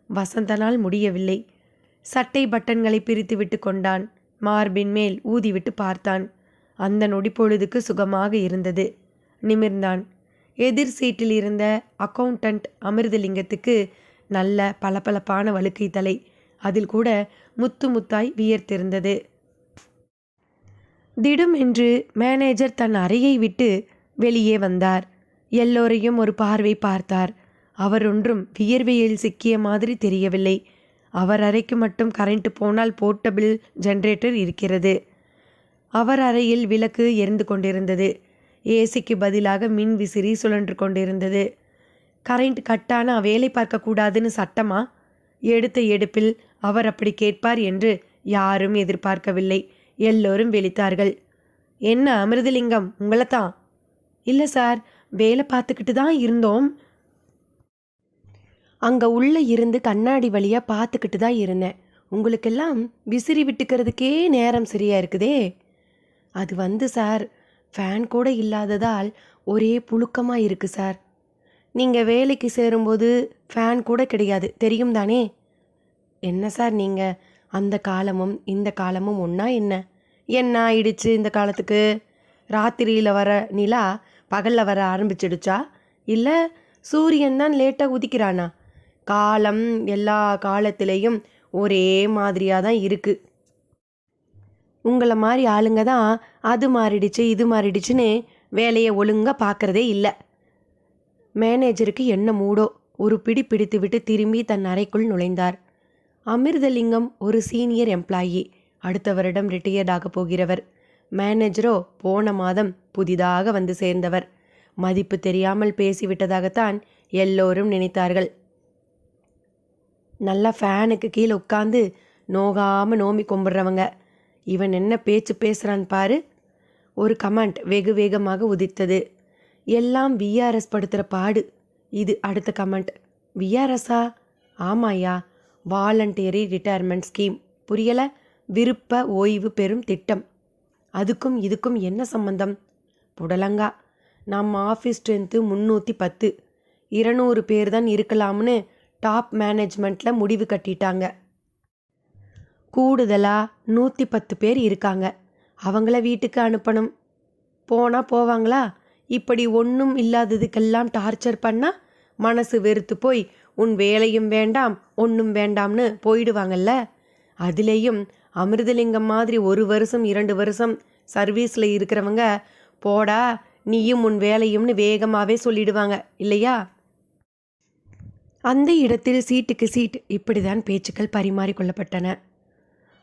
Speaker 1: வசந்தனால் முடியவில்லை. சட்டை பட்டன்களை பிரித்து விட்டு கொண்டான். மார்பின் மேல் ஊதிவிட்டு பார்த்தான். அந்த நொடிப்பொழுதுக்கு சுகமாக இருந்தது. நிமிர்ந்தான். எதிர் சீட்டில் இருந்த அக்கவுண்டன்ட் அமிர்தலிங்கத்துக்கு நல்ல பளபளப்பான வழுக்கை தலை. அதில் கூட முத்து முத்தாய் வியர்த்திருந்தது. திடும் என்று மேனேஜர் தன் அறையை விட்டு வெளியே வந்தார். எல்லோரையும் ஒரு பார்வை பார்த்தார். அவர் ஒன்றும் வியர்வையில் சிக்கிய மாதிரி தெரியவில்லை. அவர் அறைக்கு மட்டும் கரண்ட் போனால் போர்ட்டபிள் ஜெனரேட்டர் இருக்கிறது. அவர் அறையில் விளக்கு எரிந்து கொண்டிருந்தது. ஏசிக்கு பதிலாக மின் விசிறி சுழன்று கொண்டிருந்தது. கரண்ட் கட்டானா வேலை பார்க்கக்கூடாதுன்னு சட்டமா? எடுத்த எடுப்பில் அவர் அப்படி கேட்பார் என்று யாரும் எதிர்பார்க்கவில்லை. எல்லோரும் விழித்தார்கள். என்ன அமிர்தலிங்கம், உங்களைத்தான்? இல்லை சார், வேலை பார்த்துக்கிட்டு தான் இருந்தோம். அங்கே உள்ளே இருந்து கண்ணாடி வழியாக பார்த்துக்கிட்டு தான் இருந்தேன். உங்களுக்கெல்லாம் விசிறி விட்டுக்கிறதுக்கே நேரம் சரியாக இருக்குதே. அது சார், ஃபேன் கூட இல்லாததால் ஒரே புழுக்கமாக இருக்குது சார். நீங்கள் வேலைக்கு சேரும்போது ஃபேன் கூட கிடையாது, தெரியும் தானே? என்ன சார் நீங்கள், அந்த காலமும் இந்த காலமும் ஒன்றா என்ன? என்ன ஆயிடுச்சு இந்த காலத்துக்கு? ராத்திரியில் வர நிலா பகலில் வர ஆரம்பிச்சிடுச்சா? இல்லை சூரியன் தான் லேட்டாக உதிக்கிறானா? காலம் எல்லா காலத்திலையும் ஒரே மாதிரியாக தான் இருக்குது. உங்களை மாதிரி ஆளுங்க தான் அது மாறிடுச்சு இது மாறிடுச்சுன்னு வேலையை ஒழுங்காக பார்க்குறதே இல்லை. மேனேஜருக்கு என்ன மூடோ ஒரு பிடி பிடித்து விட்டு திரும்பி தன் அறைக்குள் நுழைந்தார். அமிர்தலிங்கம் ஒரு சீனியர் எம்ப்ளாயி, அடுத்த வருடம் ரிட்டையர்டாக போகிறவர். மேனேஜரோ போன மாதம் புதிதாக வந்து சேர்ந்தவர். மதிப்பு தெரியாமல் பேசிவிட்டதாகத்தான் எல்லோரும் நினைத்தார்கள். நல்லா ஃபேனுக்கு கீழே உட்காந்து நோகாமல் நோம்பி கும்பிட்றவங்க. இவன் என்ன பேச்சு பேசுகிறான் பாரு. ஒரு கமெண்ட் வெகு வேகமாக உதித்தது. எல்லாம் விஆர்எஸ் படுத்துகிற பாடு. இது அடுத்த கமெண்ட். விஆர்எஸ்ஸா? ஆமாயா, வாலண்டியரி ரிட்டையர்மெண்ட் ஸ்கீம். புரியலை? விருப்ப ஓய்வு பெறும் திட்டம். அதுக்கும் இதுக்கும் என்ன சம்பந்தம்? புடலங்கா. நம்ம ஆஃபீஸ் ஸ்ட்ரென்த்து 310, 200 பேர் தான் இருக்கலாம்னு டாப் மேனேஜ்மெண்ட்டில் முடிவு கட்டிட்டாங்க. கூடுதலாக 110 பேர் இருக்காங்க. அவங்கள வீட்டுக்கு அனுப்பணும். போனால் போவாங்களா? இப்படி ஒன்றும் இல்லாததுக்கெல்லாம் டார்ச்சர் பண்ணால் மனசு வெறுத்து போய் உன் வேலையும் வேண்டாம் ஒன்றும் வேண்டாம்னு போயிடுவாங்கல்ல. அதுலேயும் அமிர்தலிங்கம் மாதிரி 1 வருஷம் 2 வருஷம் சர்வீஸில் இருக்கிறவங்க போடா நீயும் உன் வேலையும்னு வேகமாகவே சொல்லிடுவாங்க இல்லையா? அந்த இடத்தில் சீட்டுக்கு சீட் இப்படிதான் பேச்சுக்கள் பரிமாறிக்கொள்ளப்பட்டன.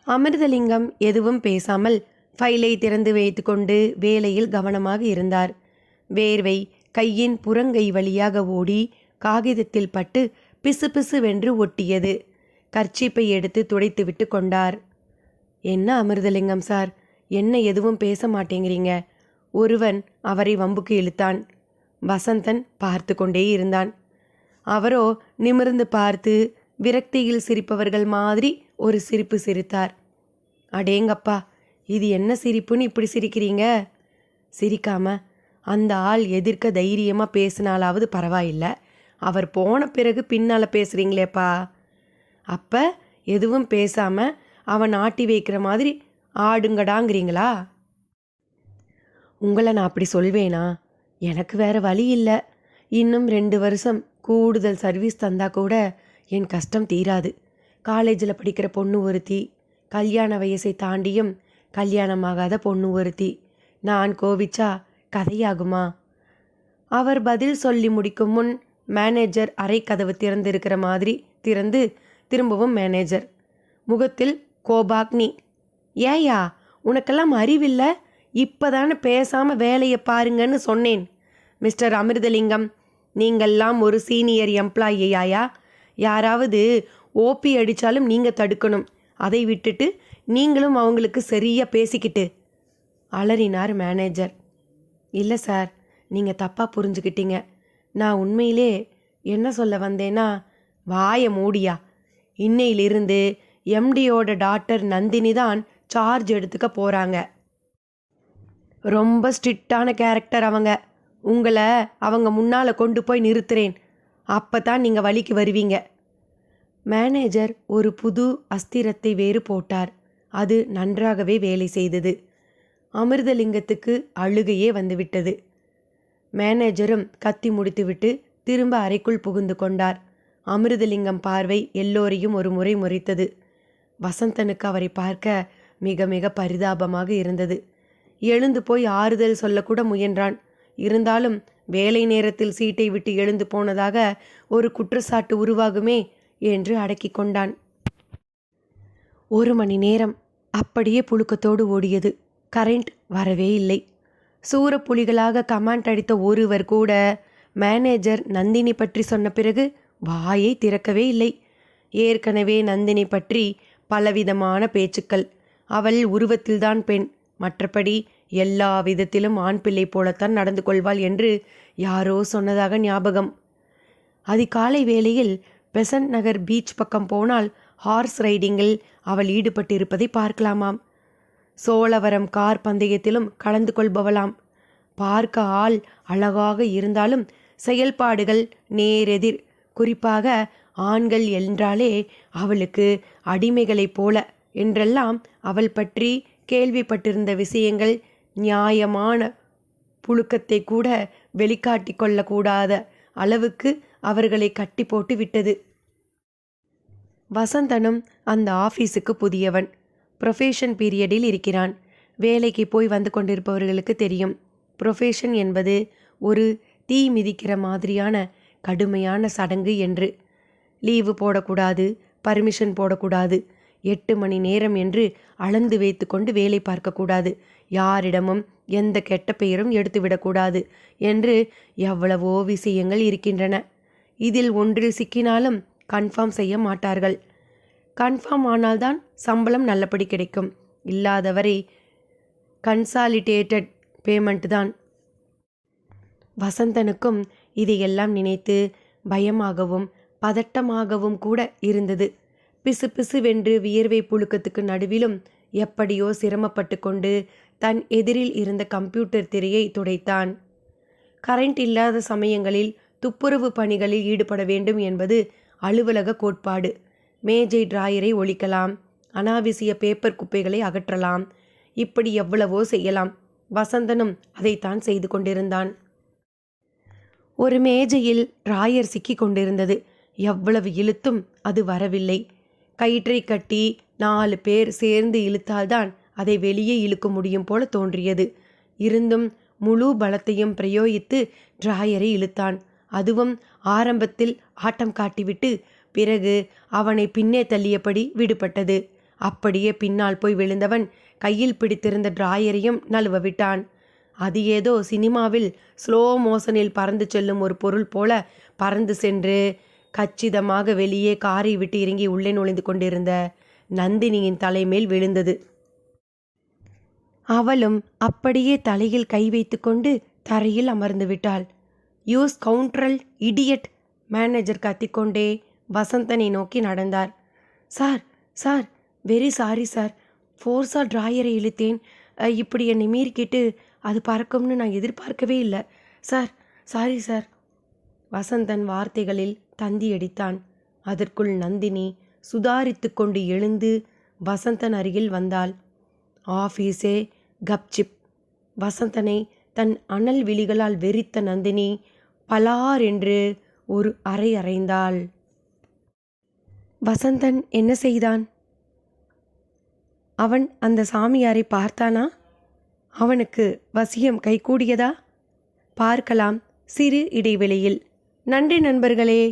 Speaker 1: அமிர்தலிங்கம் எதுவும் பேசாமல் ஃபைலை திறந்து வைத்து கொண்டு வேலையில் கவனமாக இருந்தார். வேர்வை கையின் புறங்கை வழியாக ஓடி காகிதத்தில் பட்டு பிசு பிசுவென்று ஒட்டியது. கர்ச்சீப்பை எடுத்து துடைத்து விட்டு கொண்டார். என்ன அமிர்தலிங்கம் சார், என்ன எதுவும் பேச மாட்டேங்கிறீங்க? ஒருவன் அவரை வம்புக்கு இழுத்தான். வசந்தன் பார்த்து கொண்டே இருந்தான். அவரோ நிமிர்ந்து பார்த்து விரக்தியில் சிரிப்பவர்கள் மாதிரி ஒரு சிரிப்பு சிரித்தார். அடேங்கப்பா, இது என்ன சிரிப்புன்னு இப்படி சிரிக்கிறீங்க? சிரிக்காம அந்த ஆள் எதிர்க்க தைரியமாக பேசினாலாவது பரவாயில்லை, அவர் போன பிறகு பின்னால் பேசுகிறீங்களேப்பா. அப்போ எதுவும் பேசாமல் அவன் ஆட்டி வைக்கிற மாதிரி ஆடுங்கடாங்கிறீங்களா? உங்களை நான் அப்படி சொல்வேனா? எனக்கு வேறு வழி இல்லை. இன்னும் 2 வருஷம் கூடுதல் சர்வீஸ் தந்தா கூட என் கஷ்டம் தீராது. காலேஜில் படிக்கிற பொண்ணு ஒருத்தி, கல்யாண வயசை தாண்டியும் கல்யாணமாகாத பொண்ணு ஒருத்தி. நான் கோவிச்சா கதையாகுமா? அவர் பதில் சொல்லி முடிக்கும் முன் மேனேஜர் அறை கதவு திறந்திருக்கிற மாதிரி திறந்து திரும்பவும் மேனேஜர் முகத்தில் கோபாக்னி. ஏயா, உனக்கெல்லாம் அறிவில்லை? இப்போதானே பேசாமல் வேலையை பாருங்கன்னு சொன்னேன். மிஸ்டர் அமிர்தலிங்கம், நீங்கள்லாம் ஒரு சீனியர் எம்ப்ளாயியாயா? யாராவது ஓபி அடித்தாலும் நீங்கள் தடுக்கணும். அதை விட்டுட்டு நீங்களும் அவங்களுக்கு சரியாக பேசிக்கிட்டு அலறினார் மேனேஜர். இல்லை சார், நீங்கள் தப்பாக புரிஞ்சுக்கிட்டீங்க. நான் உண்மையிலே என்ன சொல்ல வந்தேன்னா, வாயை மூடியா. இன்னையிலிருந்து எம்டியோட டாக்டர் நந்தினி தான் சார்ஜ் எடுத்துக்க போகிறாங்க. ரொம்ப ஸ்ட்ரிக்டான கேரக்டர் அவங்க. உங்களை அவங்க முன்னால் கொண்டு போய் நிறுத்துறேன். அப்போ தான் நீங்கள் வழிக்கு வருவீங்க. மேனேஜர் ஒரு புது அஸ்திரத்தை வேறு போட்டார். அது நன்றாகவே வேலை செய்தது. அமிர்தலிங்கத்துக்கு அழுகையே வந்துவிட்டது. மேனேஜரும் கத்தி முடித்துவிட்டு திரும்ப அறைக்குள் புகுந்து கொண்டார். அமிர்தலிங்கம் பார்வை எல்லோரையும் ஒரு முறை முறைத்தது. வசந்தனுக்கு அவரை பார்க்க மிக மிக பரிதாபமாக இருந்தது. எழுந்து போய் ஆறுதல் சொல்லக்கூட முயன்றான். இருந்தாலும் வேலை நேரத்தில் சீட்டை விட்டு எழுந்து போனதாக ஒரு குற்றச்சாட்டு உருவாகுமே என்று அடக்கி கொண்டான். 1 மணி நேரம் அப்படியே புழுக்கத்தோடு ஓடியது. கரண்ட் வரவே இல்லை. சூரப்புலிகளாக கமாண்ட் அடித்த ஒருவர் கூட மேனேஜர் நந்தினி பற்றி சொன்ன பிறகு வாயை திறக்கவே இல்லை. ஏற்கனவே நந்தினி பற்றி பலவிதமான பேச்சுக்கள். அவள் உருவத்தில்தான் பெண், மற்றபடி எல்லா விதத்திலும் ஆண் பிள்ளை போலத்தான் நடந்து கொள்வாள் என்று யாரோ சொன்னதாக ஞாபகம். அதிகாலை வேளையில் பெசன்ட் நகர் பீச் பக்கம் போனால் ஹார்ஸ் ரைடிங்கில் அவள் ஈடுபட்டிருப்பதை பார்க்கலாமாம். சோழவரம் கார் பந்தயத்திலும் கலந்து கொள்பவளாம். பார்க்க ஆள் அழகாக இருந்தாலும் செயல்பாடுகள் நேரெதிர். குறிப்பாக ஆண்கள் என்றாலே அவளுக்கு அடிமைகளைப் போல என்றெல்லாம் அவள் பற்றி கேள்விப்பட்டிருந்த விஷயங்கள் நியாயமான புழுக்கத்தை கூட வெளிக்காட்டி கொள்ளக்கூடாத அளவுக்கு அவர்களை கட்டி போட்டு விட்டது. வசந்தனும் அந்த ஆஃபீஸுக்கு புதியவன். ப்ரொஃபேஷன் பீரியடில் இருக்கிறான். வேலைக்கு போய் வந்து கொண்டிருப்பவர்களுக்கு தெரியும், ப்ரொஃபேஷன் என்பது ஒரு தீ மிதிக்கிற மாதிரியான கடுமையான சடங்கு என்று. லீவு போடக்கூடாது, பர்மிஷன் போடக்கூடாது, 8 மணி நேரம் என்று அளந்து வைத்து கொண்டு வேலை பார்க்கக்கூடாது, யாரிடமும் எந்த கெட்ட பெயரும் எடுத்துவிடக்கூடாது என்று எவ்வளவோ விஷயங்கள் இருக்கின்றன. இதில் ஒன்றில் சிக்கினாலும் கன்ஃபார்ம் செய்ய மாட்டார்கள். கன்ஃபார்ம் ஆனால்தான் சம்பளம் நல்லபடி கிடைக்கும். இல்லாதவரை கன்சாலிடேட்டட் பேமெண்ட் தான். வசந்தனுக்கும் இதையெல்லாம் நினைத்து பயமாகவும் பதட்டமாகவும் கூட இருந்தது. பிசு பிசுவென்று வியர்வை புழுக்கத்துக்கு நடுவிலும் எப்படியோ சிரமப்பட்டு கொண்டு தன் எதிரில் இருந்த கம்ப்யூட்டர் திரையை துடைத்தான். கரண்ட் இல்லாத சமயங்களில் துப்புரவு பணிகளில் ஈடுபட வேண்டும் என்பது அலுவலக கோட்பாடு. மேஜை டிராயரை ஒழிக்கலாம், அனாவசிய பேப்பர் குப்பைகளை அகற்றலாம், இப்படி எவ்வளவோ செய்யலாம். வசந்தனும் அதைத்தான் செய்து கொண்டிருந்தான். ஒரு மேஜையில் டிராயர் சிக்கி கொண்டிருந்தது. எவ்வளவு இழுத்தும் அது வரவில்லை. கயிற்றை கட்டி 4 பேர் சேர்ந்து இழுத்தால்தான் அதை வெளியே இழுக்க முடியும் போல தோன்றியது. இருந்தும் முழு பலத்தையும் பிரயோகித்து டிராயரை இழுத்தான். அதுவும் ஆரம்பத்தில் ஆட்டம் காட்டிவிட்டு பிறகு அவனை பின்னே தள்ளியபடி விடுபட்டது. அப்படியே பின்னால் போய் விழுந்தவன் கையில் பிடித்திருந்த டிராயரையும் நழுவ விட்டான். அது ஏதோ சினிமாவில் ஸ்லோ மோஷனில் பறந்து செல்லும் ஒரு பொருள் போல பறந்து சென்று கச்சிதமாக வெளியே காரை விட்டு இறங்கி உள்ளே நுழைந்து கொண்டிருந்த நந்தினியின் தலைமேல் விழுந்தது. அவளும் அப்படியே தலையில் கை வைத்து கொண்டு தரையில் அமர்ந்து விட்டாள். யூஸ் கவுண்ட்ரல் இடியட், மேனேஜர் கத்திக்கொண்டே வசந்தனை நோக்கி நடந்தார். Sir sir, very sorry sir, ஃபோர்ஸாக டிராயரை இழுத்தேன். இப்படி என்னை மீறிக்கிட்டு அது பறக்கும்னு நான் எதிர்பார்க்கவே இல்லை சார், சாரி சார். வசந்தன் வார்த்தைகளில் தந்தியடித்தான். அதற்குள் நந்தினி சுதாரித்து கொண்டு எழுந்து வசந்தன் அருகில் வந்தாள். ஆஃபீஸே கப்சிப். வசந்தனை தன் அனல் விழிகளால் வெறித்த நந்தினி பலார் என்று ஒரு அறை அறைந்தாள். வசந்தன் என்ன செய்தான்? அவன் அந்த சாமியாரை பார்த்தானா? அவனுக்கு வசியம் கைகூடியதா? பார்க்கலாம் சிறு இடைவெளியில். நன்றி நண்பர்களே.